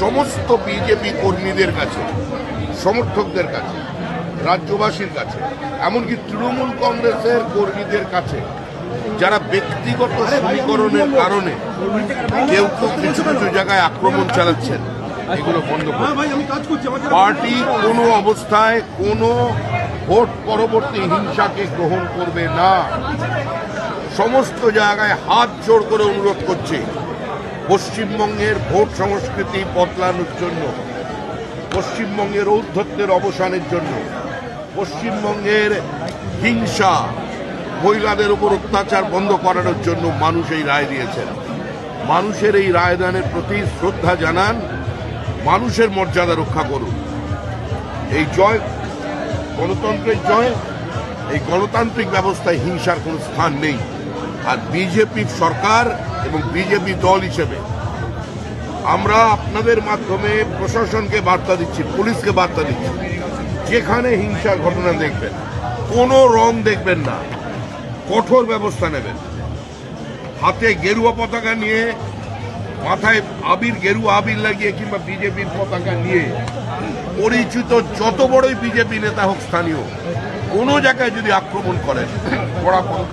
সমস্ত বিজেপি কর্মীদের কাছে, সমর্থকদের কাছে, রাজ্যবাসীর কাছে, এমনকি তৃণমূল কংগ্রেসের কর্মীদের কাছে, যারা ব্যক্তিগত সমীকরণের কারণে কেউ কেউ কিছু কিছু জায়গায় আক্রমণ চালাচ্ছেন, এগুলো বন্ধ করুন। পার্টি কোনো অবস্থায় কোনো ভোট পরবর্তী হিংসাকে গ্রহণ করবে না। সমস্ত জায়গায় হাত জোড় করে অনুরোধ করছে, পশ্চিমবঙ্গের ভোট সংস্কৃতি বদলানোর জন্য, পশ্চিমবঙ্গের ঔদ্ধত্যের অবসানের জন্য, পশ্চিমবঙ্গের হিংসা, মহিলাদের উপর অত্যাচার বন্ধ করানোর জন্য মানুষ এই রায় দিয়েছেন। মানুষের এই রায়দানের প্রতি শ্রদ্ধা জানান, মানুষের মর্যাদা রক্ষা করুন। এই জয় গণতন্ত্রের জয়। এই গণতান্ত্রিক ব্যবস্থায় হিংসার কোনো স্থান নেই। আর বিজেপি সরকার এবং বিজেপি দল হিসেবে আমরা আপনাদের মাধ্যমে প্রশাসনকে বার্তা দিচ্ছি, পুলিশকে বার্তা দিচ্ছি, যেখানে হিংসার ঘটনা দেখবেন, কোনো রং দেখবেন না, কঠোর ব্যবস্থা নেবেন। হাতে গেরুয়া পতাকা নিয়ে, মাথায় গেরুয়া আবির লাগিয়ে কিংবা বিজেপির পতাকা নিয়ে পরিচিত যত বড়ই বিজেপি নেতা হোক, স্থানীয় কোনো জায়গায় যদি আক্রমণ করেন, কড়া